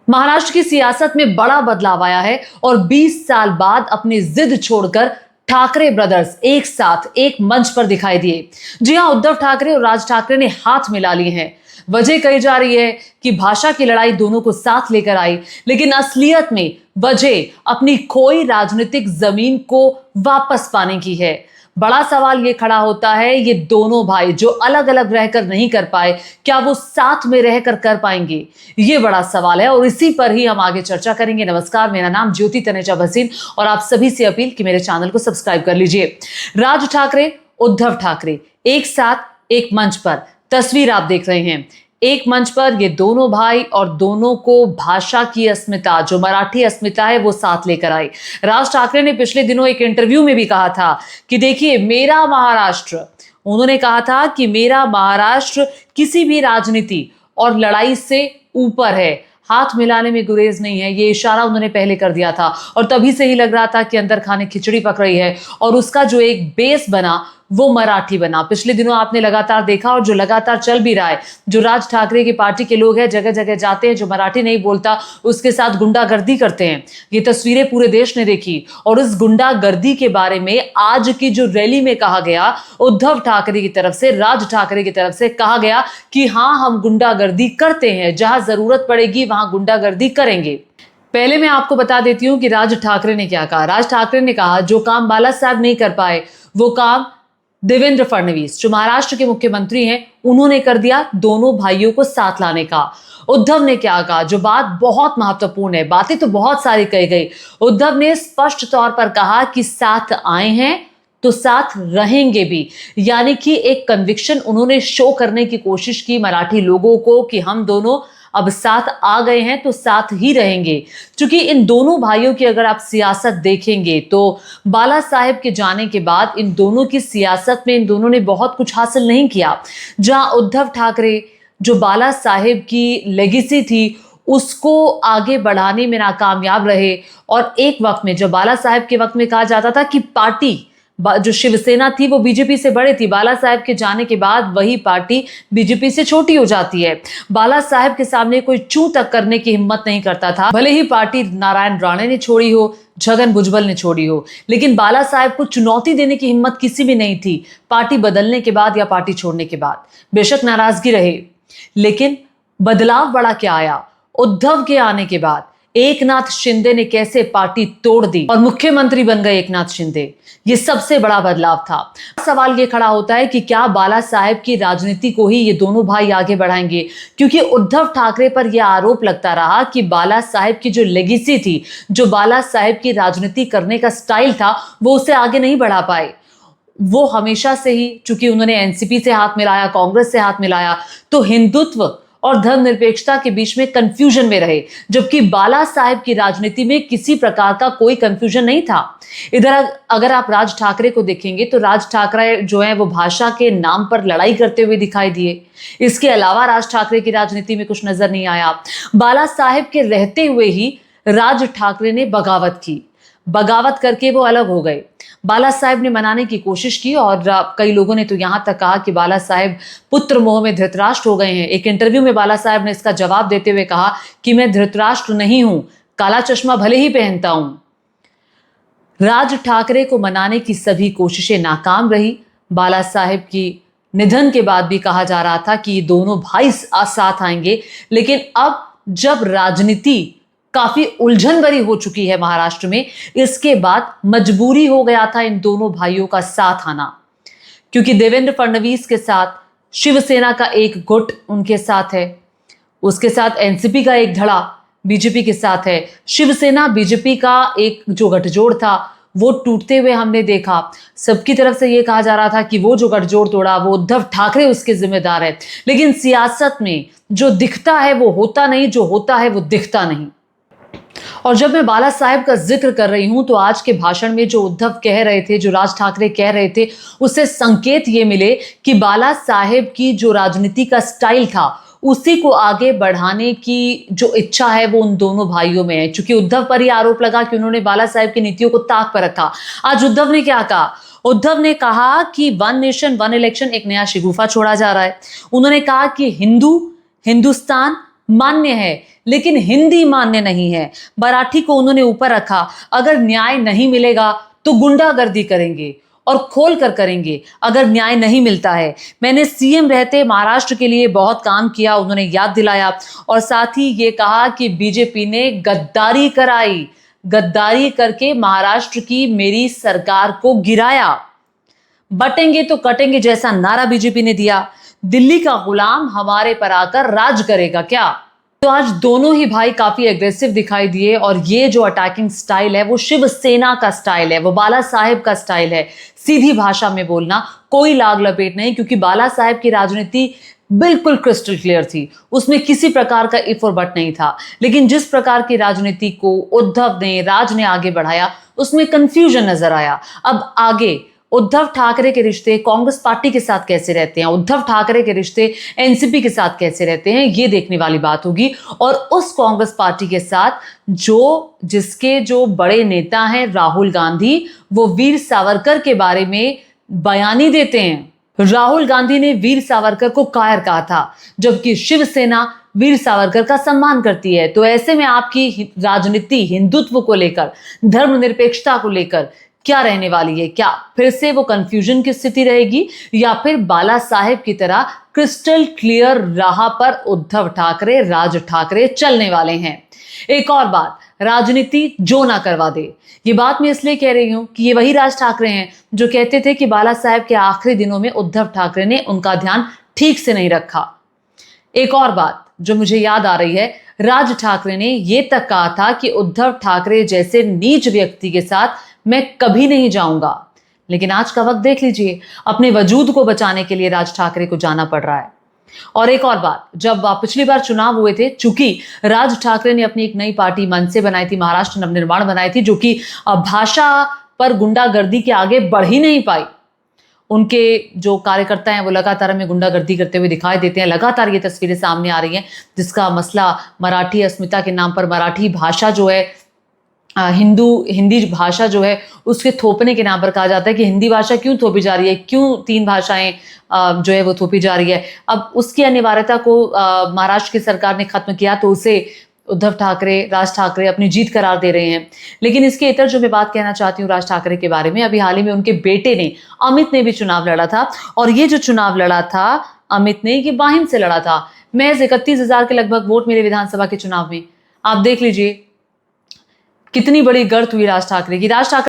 महाराष्ट्र की सियासत में बड़ा बदलाव आया है और 20 साल बाद अपनी जिद छोड़कर ठाकरे ब्रदर्स एक साथ एक मंच पर दिखाई दिए। जी हां, उद्धव ठाकरे और राज ठाकरे ने हाथ मिला लिए हैं। वजह कही जा रही है कि भाषा की लड़ाई दोनों को साथ लेकर आई, लेकिन असलियत में वजह अपनी खोई राजनीतिक जमीन को वापस पाने की है। बड़ा सवाल यह खड़ा होता है, ये दोनों भाई जो अलग अलग रहकर नहीं कर पाए, क्या वो साथ में रहकर कर पाएंगे? ये बड़ा सवाल है और इसी पर ही हम आगे चर्चा करेंगे। नमस्कार, मेरा नाम ज्योति तनेजा भसीन और आप सभी से अपील कि मेरे चैनल को सब्सक्राइब कर लीजिए। राज ठाकरे, उद्धव ठाकरे एक साथ एक मंच पर, तस्वीर आप देख रहे हैं। एक मंच पर ये दोनों भाई और दोनों को भाषा की अस्मिता, जो मराठी अस्मिता है, वो साथ लेकर आए। राज ठाकरे ने पिछले दिनों एक इंटरव्यू में भी कहा था कि देखिए मेरा महाराष्ट्र, उन्होंने कहा था कि मेरा महाराष्ट्र किसी भी राजनीति और लड़ाई से ऊपर है, हाथ मिलाने में गुरेज नहीं है। ये इशारा उन्होंने पहले कर दिया था और तभी से ही लग रहा था कि अंदर खाने खिचड़ी पक रही है और उसका जो एक बेस बना वो मराठी बना। पिछले दिनों आपने लगातार देखा और जो लगातार चल भी रहा है, जो राज ठाकरे की पार्टी के लोग हैं जगह जगह जाते हैं, जो मराठी नहीं बोलता उसके साथ गुंडागर्दी करते हैं। ये तस्वीरें पूरे देश ने देखी और इस गुंडागर्दी के बारे में आज की जो रैली में कहा गया, उद्धव ठाकरे की तरफ से, राज ठाकरे की तरफ से कहा गया कि हाँ, हम गुंडागर्दी करते हैं, जहां जरूरत पड़ेगी वहां गुंडागर्दी करेंगे। पहले मैं आपको बता देती हूं कि राज ठाकरे ने क्या कहा। राज ठाकरे ने कहा जो काम बाला साहब नहीं कर पाए वो काम देवेंद्र फडणवीस, जो महाराष्ट्र के मुख्यमंत्री हैं, उन्होंने कर दिया, दोनों भाइयों को साथ लाने का। उद्धव ने क्या कहा, जो बात बहुत महत्वपूर्ण है, बातें तो बहुत सारी कही गई। उद्धव ने स्पष्ट तौर पर कहा कि साथ आए हैं तो साथ रहेंगे भी, यानी कि एक कन्विक्शन उन्होंने शो करने की कोशिश की मराठी लोगों को कि हम दोनों अब साथ आ गए हैं तो साथ ही रहेंगे। क्योंकि इन दोनों भाइयों की अगर आप सियासत देखेंगे तो बाला साहेब के जाने के बाद इन दोनों की सियासत में इन दोनों ने बहुत कुछ हासिल नहीं किया। जहां उद्धव ठाकरे जो बाला साहेब की लेगेसी थी उसको आगे बढ़ाने में नाकामयाब रहे और एक वक्त में जब बाला साहेब के वक्त में कहा जाता था कि पार्टी जो शिवसेना थी वो बीजेपी से बड़ी थी, बाला साहेब के जाने के बाद वही पार्टी बीजेपी से छोटी हो जाती है। बाला साहेब के सामने कोई चू तक करने की हिम्मत नहीं करता था, भले ही पार्टी नारायण राणे ने छोड़ी हो, छगन भुजबल ने छोड़ी हो, लेकिन बाला साहेब को चुनौती देने की हिम्मत किसी भी नहीं थी पार्टी बदलने के बाद या पार्टी छोड़ने के बाद। बेशक नाराजगी रहे, लेकिन बदलाव बड़ा क्या आया। उद्धव के आने के बाद एकनाथ शिंदे ने कैसे पार्टी तोड़ दी और मुख्यमंत्री बन गए एकनाथ शिंदे, ये सबसे बड़ा बदलाव था। सवाल ये खड़ा होता है कि क्या बाला साहेब की राजनीति को ही ये दोनों भाई आगे बढ़ाएंगे, क्योंकि उद्धव ठाकरे पर यह आरोप लगता रहा कि बाला साहेब की जो लेगेसी थी, जो बाला साहेब की राजनीति करने का स्टाइल था, वो उसे आगे नहीं बढ़ा पाए। वो हमेशा से ही, चूंकि उन्होंने एनसीपी से हाथ मिलाया, कांग्रेस से हाथ मिलाया, तो हिंदुत्व और धर्मनिरपेक्षता के बीच में कंफ्यूजन में रहे, जबकि बाला साहेब की राजनीति में किसी प्रकार का कोई कंफ्यूजन नहीं था। इधर अगर आप राज ठाकरे को देखेंगे तो राज ठाकरे जो है वो भाषा के नाम पर लड़ाई करते हुए दिखाई दिए। इसके अलावा राज ठाकरे की राजनीति में कुछ नजर नहीं आया। बाला साहेब के रहते हुए ही राज ठाकरे ने बगावत की, बगावत करके वो अलग हो गए। बाला साहेब ने मनाने की कोशिश की और कई लोगों ने तो यहां तक कहा कि बाला साहेब पुत्र मोह में धृतराष्ट्र हो गए हैं। एक इंटरव्यू में बाला साहेब ने इसका जवाब देते हुए कहा कि मैं धृतराष्ट्र नहीं हूं, काला चश्मा भले ही पहनता हूं। राज ठाकरे को मनाने की सभी कोशिशें नाकाम रही। बाला साहेब की निधन के बाद भी कहा जा रहा था कि ये दोनों भाई साथ आएंगे, लेकिन अब जब राजनीति काफी उलझन भरी हो चुकी है महाराष्ट्र में, इसके बाद मजबूरी हो गया था इन दोनों भाइयों का साथ आना, क्योंकि देवेंद्र फडणवीस के साथ शिवसेना का एक गुट उनके साथ है, उसके साथ एनसीपी का एक धड़ा बीजेपी के साथ है। शिवसेना बीजेपी का एक जो गठजोड़ था वो टूटते हुए हमने देखा। सबकी तरफ से यह कहा जा रहा था कि वो जो गठजोड़ तोड़ा वो उद्धव ठाकरे उसके जिम्मेदार है, लेकिन सियासत में जो दिखता है वो होता नहीं, जो होता है वो दिखता नहीं। और जब मैं बाला साहेब का जिक्र कर रही हूं तो आज के भाषण में जो उद्धव कह रहे थे, जो राज ठाकरे कह रहे थे, उससे संकेत ये मिले कि बाला साहेब की जो राजनीति का स्टाइल था उसी को आगे बढ़ाने की जो इच्छा है वो उन दोनों भाइयों में है। क्योंकि उद्धव पर ही आरोप लगा कि उन्होंने बाला साहेब की नीतियों को ताक पर रखा। आज उद्धव ने क्या कहा? उद्धव ने कहा कि वन नेशन वन इलेक्शन एक नया शिगुफा छोड़ा जा रहा है। उन्होंने कहा कि हिंदू, हिंदुस्तान मान्य है, लेकिन हिंदी मान्य नहीं है। मराठी को उन्होंने ऊपर रखा। अगर न्याय नहीं मिलेगा तो गुंडागर्दी करेंगे और खोल कर करेंगे अगर न्याय नहीं मिलता है। मैंने सीएम रहते महाराष्ट्र के लिए बहुत काम किया, उन्होंने याद दिलाया और साथ ही ये कहा कि बीजेपी ने गद्दारी कराई, गद्दारी करके महाराष्ट्र की मेरी सरकार को गिराया। बटेंगे तो कटेंगे जैसा नारा बीजेपी ने दिया। दिल्ली का गुलाम हमारे पर आकर राज करेगा क्या? तो आज दोनों ही भाई काफी एग्रेसिव दिखाई दिए और ये जो अटैकिंग स्टाइल है वो शिवसेना का स्टाइल है, वो बाला साहेब का स्टाइल है। सीधी भाषा में बोलना, कोई लाग लपेट नहीं, क्योंकि बाला साहेब की राजनीति बिल्कुल क्रिस्टल क्लियर थी, उसमें किसी प्रकार का इफ और बट नहीं था। लेकिन जिस प्रकार की राजनीति को उद्धव ने, राज ने आगे बढ़ाया, उसमें कंफ्यूजन नजर आया। अब आगे उद्धव ठाकरे के रिश्ते कांग्रेस पार्टी के साथ कैसे रहते हैं, उद्धव ठाकरे के रिश्ते एनसीपी के साथ कैसे रहते हैं, ये देखने वाली बात होगी। और उस कांग्रेस पार्टी के साथ जिसके जो बड़े नेता हैं राहुल गांधी, वो वीर सावरकर के बारे में बयानी देते हैं। राहुल गांधी ने वीर सावरकर को कायर कहा था, जबकि शिवसेना वीर सावरकर का सम्मान करती है। तो ऐसे में आपकी राजनीति हिंदुत्व को लेकर, धर्मनिरपेक्षता को लेकर क्या रहने वाली है? क्या फिर से वो कंफ्यूजन की स्थिति रहेगी, या फिर बाला साहेब की तरह क्रिस्टल क्लियर राह पर उद्धव ठाकरे, राज ठाकरे चलने वाले हैं? एक और बात, राजनीति जो ना करवा दे, ये बात मैं इसलिए कह रही हूं कि ये वही राज ठाकरे हैं जो कहते थे कि बाला साहेब के आखिरी दिनों में उद्धव ठाकरे ने उनका ध्यान ठीक से नहीं रखा। एक और बात जो मुझे याद आ रही है, राज ठाकरे ने यह तक कहा था कि उद्धव ठाकरे जैसे नीच व्यक्ति के साथ मैं कभी नहीं जाऊंगा। लेकिन आज का वक्त देख लीजिए, अपने वजूद को बचाने के लिए राज ठाकरे को जाना पड़ रहा है। और एक और बात, जब पिछली बार चुनाव हुए थे, चूंकि राज ठाकरे ने अपनी एक नई पार्टी मन से बनाई थी, महाराष्ट्र नवनिर्माण बनाई थी, जो कि भाषा पर गुंडागर्दी के आगे बढ़ ही नहीं पाई। उनके जो कार्यकर्ता हैं वो लगातार हमें गुंडागर्दी करते हुए दिखाई देते हैं। लगातार ये तस्वीरें सामने आ रही हैं, जिसका मसला मराठी अस्मिता के नाम पर मराठी भाषा जो है, हिंदी भाषा जो है उसके थोपने के नाम पर कहा जाता है कि हिंदी भाषा क्यों थोपी जा रही है, क्यों 3 भाषाएं जो है वो थोपी जा रही है। अब उसकी अनिवार्यता को महाराष्ट्र की सरकार ने खत्म किया, तो उसे उद्धव ठाकरे, राज ठाकरे अपनी जीत करार दे रहे हैं। लेकिन इसके इतर जो मैं बात कहना चाहती हूँ राज ठाकरे के बारे में, अभी हाल ही में उनके बेटे ने, अमित ने भी चुनाव लड़ा था। और ये जो चुनाव लड़ा था अमित ने, ये वाहिम से लड़ा था। महज 31,000 के लगभग वोट मिले विधानसभा के चुनाव में। आप देख लीजिए कितनी बड़ी गर्त हुई राज ठाकरे की। राज ठाकरे